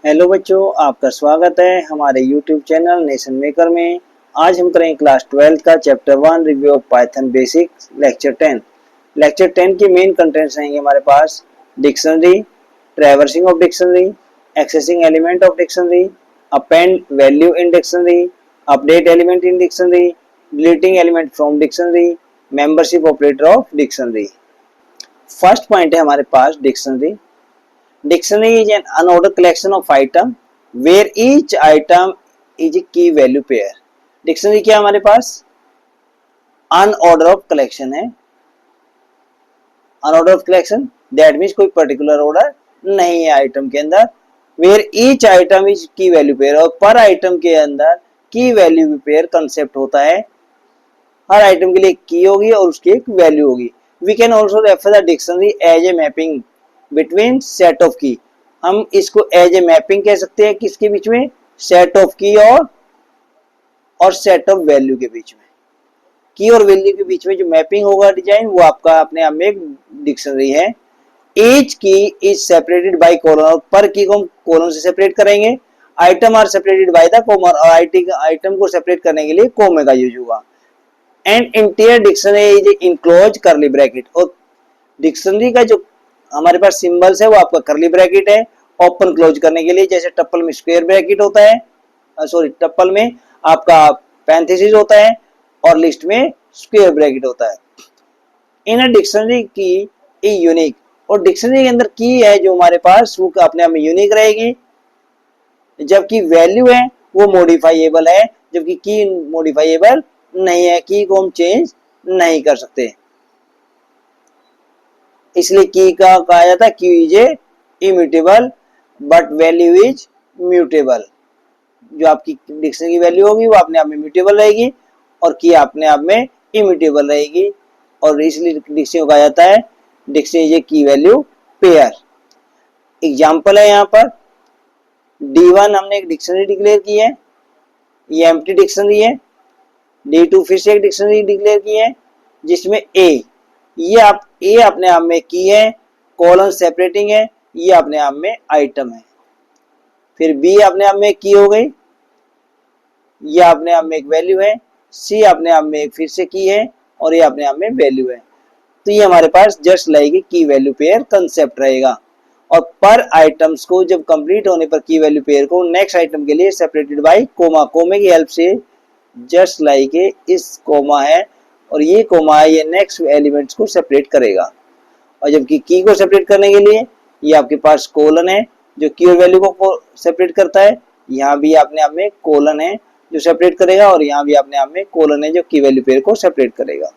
Hello बच्चों, आपका स्वागत है हमारे YouTube चैनल नेशन मेकर में। आज हम करेंगे क्लास 12 का chapter 1 review of Python basics lecture 10। Lecture 10 के मेन कंटेंट्स रहेंगे हमारे पास dictionary, traversing of dictionary, accessing element of dictionary, append value in dictionary, update element in dictionary, deleting element from dictionary, membership operator of dictionary. First point है हमारे पास dictionary. Dictionary is an unordered collection of items where each item is a key value pair. Dictionary क्या हमारे पास unordered of collection है। Unordered of collection that means कोई particular order नहीं है item के अंदर। वेयर ईच आइटम इज की value pair, और पर आइटम के अंदर की वैल्यू पेयर कंसेप्ट होता है। हर आइटम के लिए की होगी और उसकी एक वैल्यू होगी। We can also refer the dictionary as a mapping between set of key. हम इसको एज ए मैपिंग कह सकते हैं किसके बीच में, सेट ऑफ की और सेट ऑफ वैल्यू के बीच में। की और वैल्यू के बीच में जो मैपिंग होगा डिजाइन, वो आपका अपने आप में एक डिक्शनरी है। ईच की इज सेपरेटेड बाय कोलन, और पर की को हम कोलन से सेपरेट करेंगे। Item are separated by the comma, और आइटम को सेपरेट करने के लिए कोमे का यूज होगा। And interior dictionary is enclose curly bracket, और डिक्शनरी का जो हमारे पास सिंबल्स है वो आपका करली ब्रैकेट है ओपन क्लोज करने के लिए। जैसे टप्पल में स्क्वायर ब्रैकेट होता है, सॉरी टप्पल में आपका पैरेंथेसिस होता है और लिस्ट में स्क्वायर ब्रैकेट होता है। इन अ डिक्शनरी की ए यूनिक, और डिक्शनरी के अंदर की है जो हमारे पास वो अपने आप में यूनिक रहेगी, जबकि वैल्यू है वो मॉडिफाइएबल है, जबकि की मॉडिफाइएबल नहीं है, की को हम चेंज नहीं कर सकते। इसलिए की का कहा जाता है की is a immutable but value is mutable. जो आपकी डिक्शनरी की वैल्यू होगी वो अपने आप में म्यूटेबल रहेगी और की अपने आप में इम्यूटेबल रहेगी, और इसलिए डिक्शनरी को कहा जाता है डिक्शनरी इज ए की वैल्यू पेयर। एग्जांपल है यहाँ पर D1 हमने एक डिक्शनरी डिक्लेयर की है, ये एम्प्टी डिक्शनरी है। D2 फिर से एक डिक्शनरी डिक्लेयर की है जिसमें ये आप ए अपने आप में की है, कॉलन सेपरेटिंग है, ये अपने आप में आइटम है। फिर बी अपने आप में की हो गई, ये अपने आप में एक वैल्यू है। सी अपने आप में एक फिर से की है और ये अपने आप में वैल्यू है। तो ये हमारे पास जस्ट लाइक की वैल्यू पेयर कंसेप्ट रहेगा। और पर आइटम्स को जब कंप्लीट होने पर की वैल्यू पेयर को नेक्स्ट आइटम के लिए सेपरेटेड बाय कोमा, कोमे की हेल्प से जस्ट लाइक इस कोमा है और ये कोमा है, ये नेक्स्ट एलिमेंट्स को सेपरेट करेगा। और जबकि की को सेपरेट करने के लिए ये आपके पास कोलन है जो की और वैल्यू को सेपरेट करता है। यहाँ भी अपने आप में कोलन है जो सेपरेट करेगा, और यहाँ भी अपने आप में कोलन है जो की वैल्यू पेयर को सेपरेट करेगा।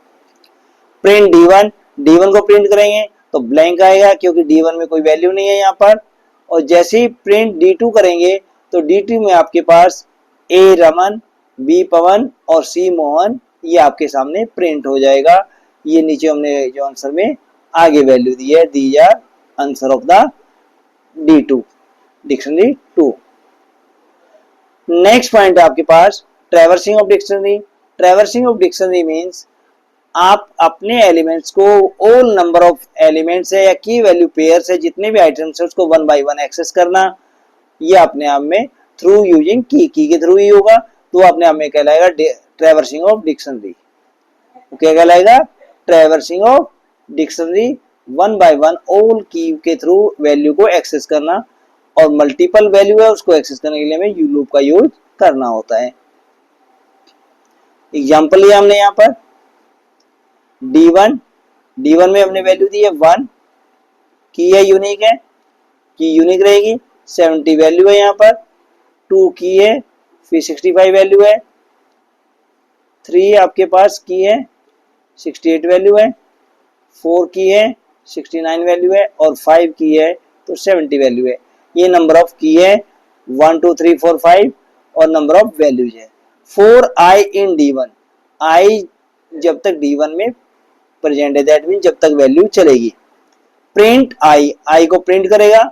प्रिंट D1, D1 को प्रिंट करेंगे तो ब्लैंक आएगा क्योंकि D1 में कोई वैल्यू नहीं है यहाँ पर। और जैसे ही प्रिंट D2 करेंगे तो D2 में आपके पास A रमन, B पवन और C मोहन ये आपके सामने प्रिंट हो जाएगा। ये नीचे हमने जो आंसर में आगे वैल्यू दी है, these are answer of the D2 dictionary 2। Next point है आपके पास traversing of dictionary. Traversing of dictionary means आप अपने एलिमेंट्स को ऑल नंबर ऑफ एलिमेंट्स है या की वैल्यू पेयर से जितने भी आइटम्स है उसको वन बाय वन एक्सेस करना। ये अपने आप में थ्रू यूजिंग की के थ्रू ही होगा, तो अपने आप में कहलाएगा ट्रैवर्सिंग ऑफ डिक्शनरी। क्या कहलाएगा? Traversing of dictionary, one by one all की के थ्रू वैल्यू को एक्सेस करना, और मल्टीपल वैल्यू है उसको एक्सेस करने के लिए हमें यू लूप का यूज करना होता है। एग्जांपल लिया हमने यहाँ पर D1 में हमने वैल्यू दी है 1, की है यूनिक है, की यूनिक रहेगी, 70 वैल्यू है यहाँ पर। 2 की है, फिर 65 वैल्यू है। 3 आपके पास की है, 68 वैल्यू है। 4 की है, 69 वैल्यू है, और 5 की है तो 70 वैल्यू है। ये नंबर ऑफ की है 1 2 3 4 5 और नंबर ऑफ वैल्यूज है। 4i इन D1, i जब तक D1 में प्रेजेंट है दैट मीन जब तक वैल्यू चलेगी। प्रिंट आई को प्रिंट करेगा,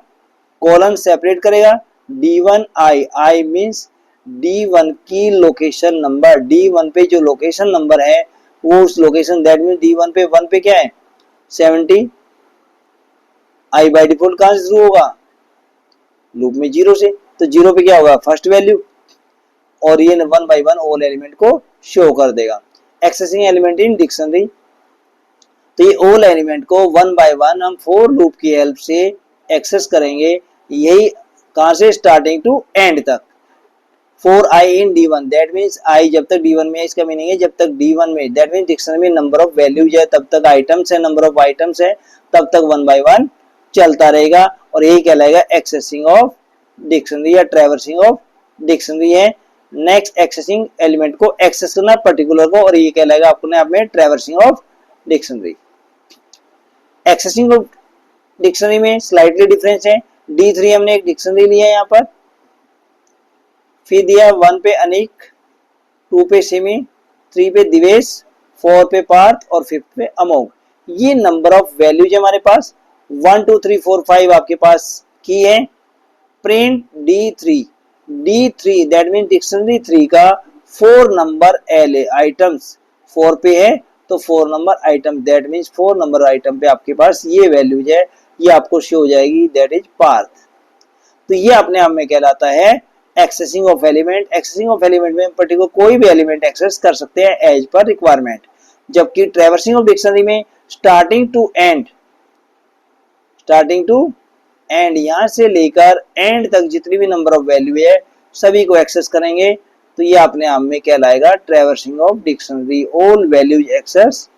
कॉलन सेपरेट करेगा, D1 आई मींस D1 की लोकेशन नंबर, D1 पे जो लोकेशन नंबर है वो उस लोकेशन दैट मीन D1 पे 1 पे क्या है 70। आई बाय डिफॉल्ट कहां से शुरू होगा? लूप में 0 से, तो 0 पे क्या होगा, फर्स्ट वैल्यू, और ये 1 by 1 ऑल एलिमेंट को शो कर देगा। एक्सेसिंग एलिमेंट इन डिक्शनरी, तो ये ऑल एलिमेंट को 1 by 1 हम फॉर लूप की हेल्प से एक्सेस करेंगे, यही कहां से, स्टार्टिंग टू एंड तक। For I in D1, that means I जब तक D1 में है, इसका मीनिंग है जब तक D1 में, दैट मीन्स डिक्शनरी में नंबर ऑफ वैल्यूज है तब तक आइटम्स है, नंबर ऑफ आइटम्स है तब तक 1 by 1 चलता रहेगा, और यही कहलाएगा एक्सेसिंग ऑफ डिक्शनरी या ट्रैवर्सिंग ऑफ डिक्शनरी है। नेक्स्ट एक्सेसिंग एलिमेंट को एक्सेस करना पर्टिकुलर को, और ये कहलाएगा अपने आप में traversing of dictionary. Accessing of dictionary में स्लाइटली डिफरेंस है। D3 हमने एक डिक्शनरी लिया है यहाँ पर, फिर दिया 1 पे अनिक, 2 पे सिमी, 3 पे दिवेश, 4 पे पार्थ और 5 पे अमोघ। ये नंबर ऑफ वैल्यूज हमारे पास 1 2 3 4 5 आपके पास की है। Print D3 that mean dictionary 3 का 4 नंबर एल आइटम्स 4 पे है, तो 4 number item, that means 4 number item पे आपके पास ये वैल्यूज है, ये आपको शो हो जाएगी, दैट इज पार्थ। तो ये अपने आप में कहलाता है accessing of element. Accessing of element में पर्टिकुलर कोई भी एलिमेंट एक्सेस कर सकते हैं एज पर रिक्वायरमेंट, जबकि ट्रैवर्सिंग ऑफ डिक्शनरी में स्टार्टिंग टू एंड यहां से लेकर एंड तक जितनी भी नंबर ऑफ वैल्यू है सभी को एक्सेस करेंगे, तो ये अपने आप में कहलाएगा traversing of dictionary, all values access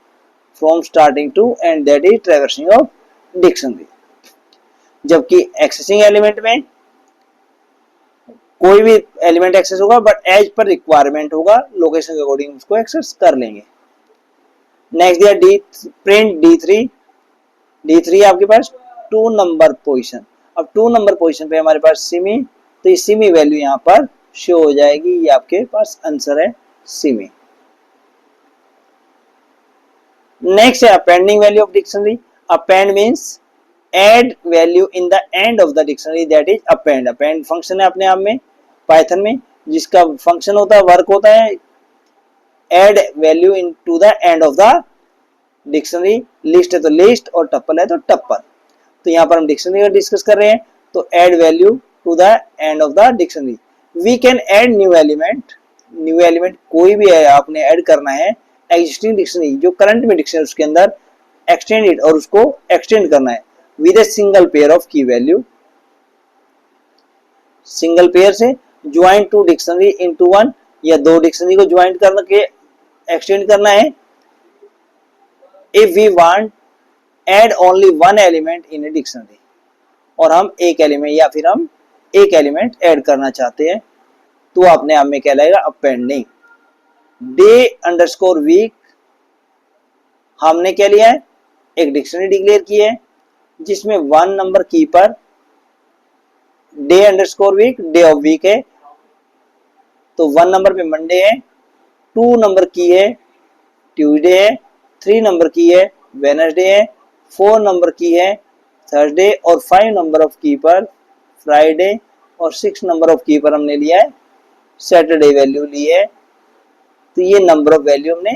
from starting to end, that is traversing of dictionary. जबकि एक्सेसिंग एलिमेंट में कोई भी एलिमेंट एक्सेस होगा बट एज पर रिक्वायरमेंट होगा, लोकेशन के अकॉर्डिंग उसको एक्सेस कर लेंगे। नेक्स्ट दिया प्रिंट D3 आपके पास 2 नंबर पोजीशन। अब 2 नंबर पोजीशन पे हमारे पास सिमी, तो ये सिमी वैल्यू यहाँ पर शो हो जाएगी, ये आपके पास आंसर है सिमी। नेक्स्ट है appending value of dictionary. Append means add value in the end of the dictionary, that is append. Append function है अपने आप में पाइथन में, जिसका फंक्शन होता है, वर्क होता है add value into the end of the dictionary. List है तो लिस्ट और टप्पल है तो टप्पल। तो यहाँ पर हम डिक्शनरी का डिस्कस कर रहे हैं, तो add value to the end of the dictionary. We can add new element कोई भी है आपने ऐड करना है एग्जिस्टिंग डिक्शनरी, जो करंट में डिक्शनरी उसके अंदर एक्सटेंड इट, और उसको एक्सटेंड करना है with a single pair of key value. Single pair से join to dictionary into one, या 2 डिक्शनरी को ज्वाइन करके एक्सटेंड करना है। If we want add only 1 element in a dictionary, और हम एक एलिमेंट या फिर हम एक एलिमेंट ऐड करना चाहते हैं, तो अपने आप में कहलाएगा अपेंडिंग। डे अंडरस्कोर वीक, हमने क्या लिया है, एक डिक्शनरी डिक्लेयर की है जिसमें 1 नंबर की पर day underscore week, day of week है, तो 1 नंबर पे मंडे है, 2 नंबर की है ट्यूसडे है, 3 नंबर की है वेडनेसडे है, 4 नंबर की है थर्सडे, और 5 नंबर ऑफ की पर फ्राइडे, और 6 नंबर ऑफ की पर हमने लिया है सैटरडे वैल्यू ली है। तो ये नंबर ऑफ वैल्यू हमने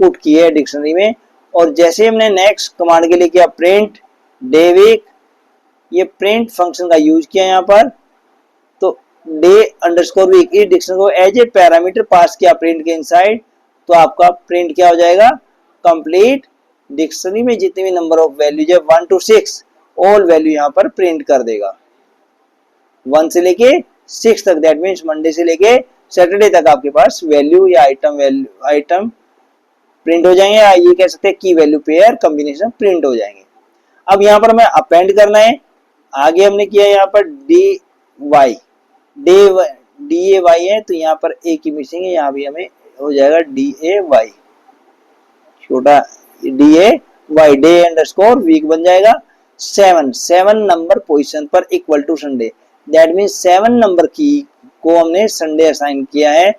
पुट की है डिक्शनरी में। और जैसे हमने नेक्स्ट कमांड के लिए किया प्रिंट डे वीक, ये प्रिंट फंक्शन का यूज किया यहाँ पर, तो डे अंडरस्कोर वीक इस डिक्शनरी को एज ए पैरामीटर पास किया प्रिंट के इनसाइड, तो आपका प्रिंट क्या हो जाएगा, कंप्लीट डिक्शनरी में जितने भी नंबर ऑफ वैल्यूज है 1 to 6 ऑल वैल्यू यहाँ पर प्रिंट कर देगा, 1 से लेके 6 तक, दैट मीन्स मंडे से लेके सैटरडे तक आपके पास वैल्यू या आइटम प्रिंट हो जाएंगे, या ये कह सकते हैं की वैल्यू पेयर कॉम्बिनेशन प्रिंट हो जाएंगे। अब यहाँ पर हमें अपेंड करना है, आगे हमने किया यहाँ पर डी ए वाई है, तो यहाँ पर ए की मिसिंग है, यहाँ भी हमें हो जाएगा डी ए वाई, छोटा D A Y, day underscore week बन जाएगा। 7 नंबर पोजीशन पर equal to Sunday, that means 7 number key को हमने संडे असाइन किया है।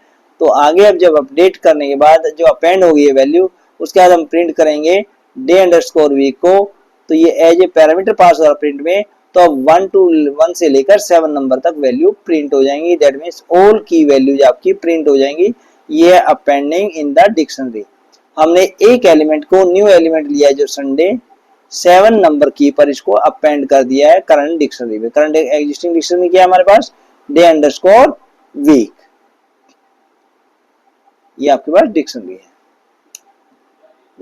तो आगे अब जब अपडेट करने के बाद जो अपेंड होगी ये वैल्यू, उसके बाद हम प्रिंट करेंगे डे अंडरस्कोर वीक को, तो ये एज ए पैरामीटर पास होगा प्रिंट में, तो अब 1 से लेकर 7 नंबर तक वैल्यू प्रिंट हो जाएंगी, दैट मीन्स ऑल की वैल्यूज आपकी प्रिंट हो जाएंगी। ये है अपेंडिंग इन द डिक्शनरी। हमने एक एलिमेंट को न्यू एलिमेंट लिया है जो संडे, 7 नंबर की पर इसको अपेंड कर दिया है करंट डिक्शनरी में। करंट एग्जिस्टिंग डिक्शनरी क्या है हमारे पास डे अंडरस्कोर वीक, ये आपके पास डिक्शनरी है।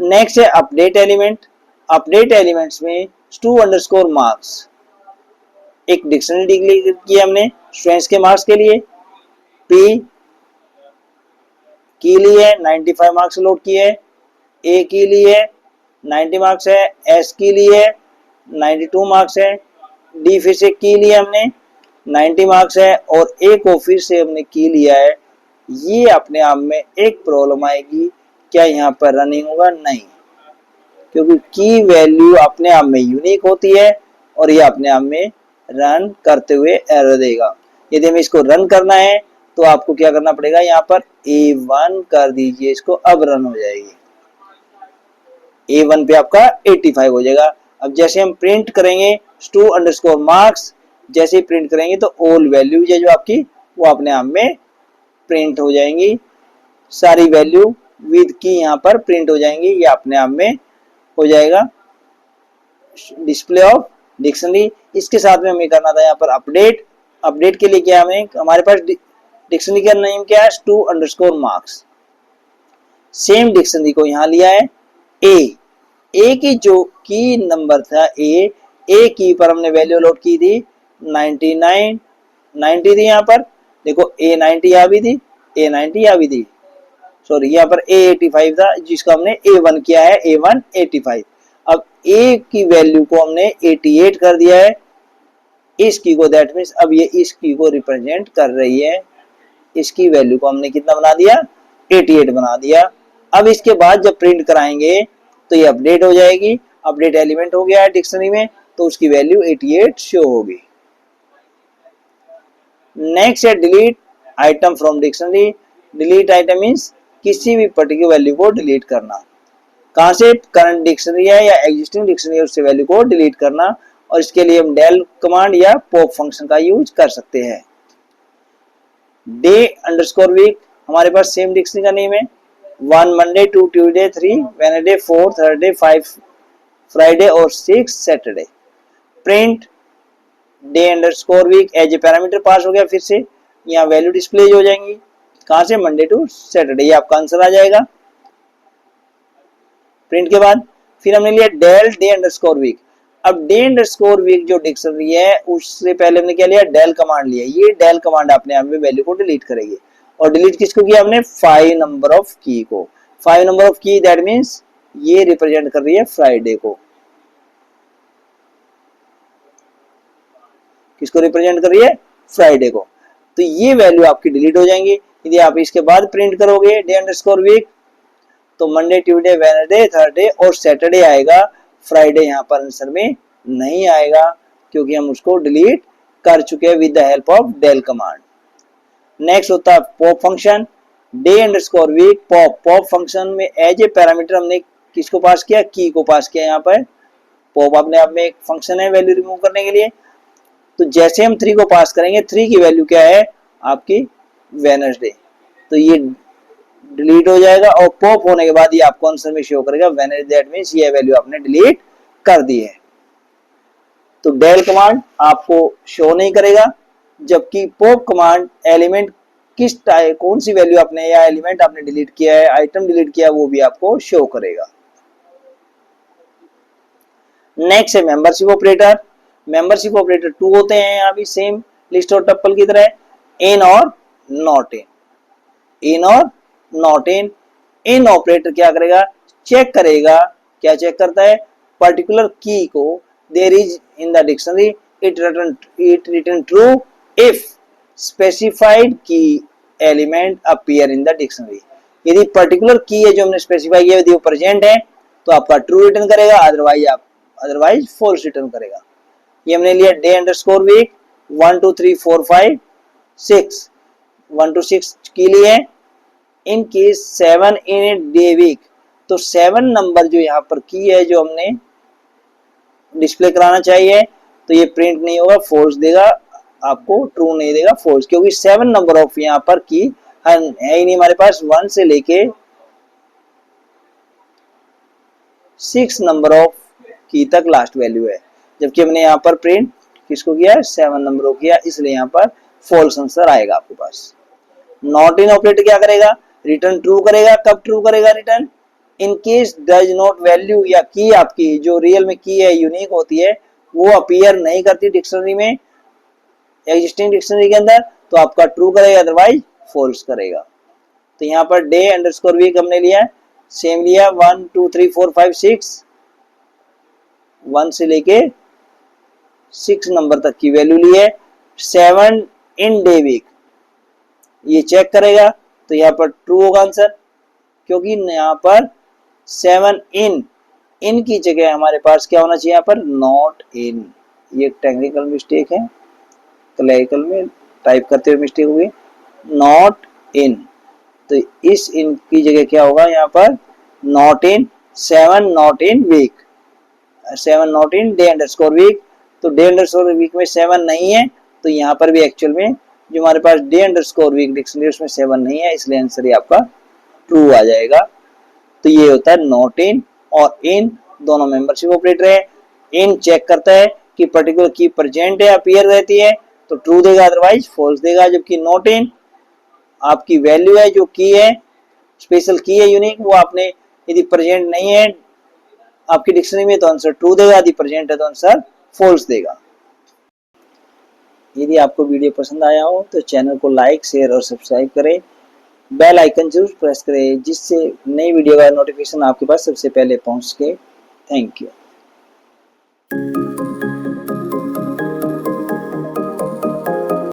नेक्स्ट है अपडेट एलिमेंट। अपडेट एलिमेंट्स में टू अंडरस्कोर मार्क्स, एक डिक्शनरी डिक्लेयर की हमने स्टूडेंट्स के मार्क्स के लिए, पी के लिए 95 मार्क्स लोड किए, ए के लिए 90 मार्क्स है, एस के लिए 92 मार्क्स है, डी फिर से की लिए हमने 90 मार्क्स है, और ए को फिर से हमने की लिया है। ये अपने आप में एक प्रॉब्लम आएगी, क्या यहाँ पर रनिंग होगा? नहीं, क्योंकि की वैल्यू अपने आप में यूनिक होती है और ये अपने आप में रन करते हुए एरर देगा। यदि हमें इसको रन करना है तो आपको क्या करना पड़ेगा, यहाँ पर A1 कर दीजिए इसको, अब रन हो जाएगी। A1 पे आपका 85 हो जाएगा। अब जैसे हम प्रिंट करेंगे टू अंडरस्कोर मार्क्स, जैसे ही प्रिंट करेंगे तो ऑल वैल्यूज है जो आपकी वो अपने आप में प्रिंट हो जाएंगी, सारी वैल्यू विद की यहाँ पर प्रिंट हो जाएंगी, ये अपने आप में हो जाएगा डिस्प्ले ऑफ डिक्शनरी। इसके साथ में हमें करना था यहाँ पर अपडेट। अपडेट के लिए क्या हमें, हमारे पास डिक्शनरी का नेम क्या है, two underscore marks. Same dictionary को यहाँ लिया है ए की जो की नंबर था ए की पर हमने वैल्यू लोड की थी 99, 90 थी यहाँ पर, देखो A90 यहाँ भी थी, A90 यहाँ भी थी, सॉरी यहाँ पर A85 था जिसका हमने A1 किया है, A1 85। अब A की वैल्यू को हमने 88 कर दिया है इस की को, दैट मीन्स अब ये इस की को रिप्रेजेंट कर रही है। इसकी वैल्यू को हमने कितना बना दिया, 88 बना दिया। अब इसके बाद जब प्रिंट कराएंगे तो ये अपडेट हो जाएगी, अपडेट एलिमेंट हो गया है डिक्शनरी में, तो उसकी वैल्यू 88 शो होगी। नेक्स्ट है delete item from dictionary. Delete item means किसी भी पर्टिकुलर वैल्यू को डिलीट करना। कहां से, करंट डिक्शनरी है या एग्जिस्टिंग डिक्शनरी है उससे वैल्यू को डिलीट करना, और इसके लिए हम डेल कमांड या पॉप फंक्शन का यूज कर सकते हैं। डे अंडरस्कोर वीक, हमारे पास सेम डिक्शनरी का नेम है, 1 Monday, 2 Tuesday, 3 Wednesday, 4 Thursday, 5 Friday और 6 Saturday. Print day underscore week as a parameter pass हो गया, फिर से यहाँ वैल्यू डिस्प्ले हो जाएंगी, कहां से, मंडे टू सैटरडे, ये आपका आंसर आ जाएगा। प्रिंट के बाद फिर हमने लिया डेल डे अंडरस्कोर वीक। अब डे अंडरस्कोर वीक जो डिक्शनरी है उससे पहले हमने क्या लिया, डेल कमांड लिया। ये डेल कमांड अपने आप में वैल्यू को डिलीट करेगी, और डिलीट किसको किया हमने, 5 नंबर ऑफ की को। 5 नंबर ऑफ की दैट मीन्स ये रिप्रेजेंट कर रही है फ्राइडे को। किसको रिप्रेजेंट कर रही है, फ्राइडे को। तो ये वैल्यू आपकी डिलीट हो जाएंगी। यदि आप इसके बाद प्रिंट करोगे डे अंडरस्कोर वीक तो मंडे, ट्यूसडे, वेडनेसडे, थर्सडे और सैटरडे आएगा, फ्राइडे यहाँ पर आंसर में नहीं आएगा क्योंकि हम उसको डिलीट कर चुके हैं with the help of del command. Next होता है pop function. Day underscore week pop function में एज ए पैरामीटर हमने किसको पास किया, की को पास किया। यहाँ पर पॉप अपने आप में एक फंक्शन है वैल्यू रिमूव करने के लिए। तो जैसे हम 3 को पास करेंगे, 3 की वैल्यू क्या है आपकी, वेडनेसडे, तो ये डिलीट हो जाएगा, और पॉप होने के बाद ये आपको आंसर में शो करेगा वेडनेसडे, दैट मींस ये वैल्यू आपने डिलीट कर दी है। तो डेल कमांड आपको शो नहीं करेगा, जबकि पॉप कमांड एलिमेंट किस टाइप, कौन सी वैल्यू आपने या एलिमेंट आपने डिलीट किया है, आइटम डिलीट किया है, वो भी आपको शो करेगा। नेक्स्ट है मेंबरशिप ऑपरेटर। मेंबरशिप ऑपरेटर 2 होते हैं, यहाँ भी सेम लिस्ट और टप्पल की तरह, इन और नॉट इन। इन और नॉट इन। इन ऑपरेटर क्या करेगा, चेक करेगा, क्या चेक करता है, पर्टिकुलर की को there is in the dictionary, it return true if specified key element appear in the dictionary. यदि पर्टिकुलर की है जो हमने स्पेसिफाई किया यदि वो प्रेजेंट है तो आपका ट्रू रिटर्न करेगा, अदरवाइज फॉल्स रिटर्न करेगा। ये हमने लिया डे अंडरस्कोर वीक 1 2 3 4 5 6, 1 to 6 के लिए। In case 7 in a day week, तो 7 नंबर जो यहाँ पर की है जो हमने डिस्प्ले कराना चाहिए, तो ये प्रिंट नहीं होगा, फॉल्स देगा आपको, ट्रू नहीं देगा, फॉल्स, क्योंकि 7 नंबर ऑफ यहाँ पर की है ही नहीं हमारे पास, 1 से लेके 6 नंबर ऑफ की तक लास्ट वैल्यू है, जबकि हमने यहाँ पर प्रिंट किसको किया, 7 नंबर को किया, इसलिए यहाँ पर फॉल्स आंसर आएगा आपके पास। नॉट इन ऑपरेटर क्या करेगा, रिटर्न ट्रू करेगा। कब ट्रू करेगा return, in case does not value या की आपकी जो रियल में की है यूनिक होती है वो अपीयर नहीं करती डिक्शनरी में, एग्जिस्टिंग डिक्शनरी के अंदर, तो आपका ट्रू करेगा, अदरवाइज फॉल्स करेगा। तो यहाँ पर डे अंडरस्कोर वीक हमने लिया है, सेम लिया 1 2 3 4 5 6, 1 से लेके 6 नंबर तक की वैल्यू ली है। 7 इन डे वीक ये चेक करेगा, तो यहाँ पर ट्रू होगा आंसर, क्योंकि यहाँ पर 7 इन की जगह हमारे पास क्या होना चाहिए, यहाँ पर नॉट इन। ये टेक्निकल मिस्टेक है, क्लरिकल में टाइप करते हुए मिस्टेक हुई, नॉट इन। तो इस इन की जगह क्या होगा यहाँ पर, not in 7 not in week, 7 not in day underscore week. तो डे अंडरस्कोर वीक में 7 नहीं है, तो यहाँ पर भी एक्चुअल में जो हमारे पास डे अंडरस्कोर वीक डिक्शनरी उसमें 7 नहीं है, इसलिए आंसर ही आपका ट्रू आ जाएगा। तो ये होता है नॉट इन और इन दोनों मेंबरशिप ऑपरेटर है। इन चेक करता है कि पर्टिकुलर की प्रेजेंट है, अपीयर रहती है, तो ट्रू देगा, अदरवाइज फॉल्स देगा। जबकि नॉट इन आपकी वैल्यू है, जो की है स्पेशल की है यूनिक, वो आपने यदि प्रेजेंट नहीं है आपकी डिक्शनरी में तो आंसर ट्रू देगा, यदि प्रेजेंट है तो आंसर फॉल्स देगा। यदि आपको वीडियो पसंद आया हो तो चैनल को लाइक शेयर और सब्सक्राइब करें, बेल आइकन जरूर प्रेस करें जिससे नई वीडियो का नोटिफिकेशन आपके पास सबसे पहले पहुंच सके। Thank you.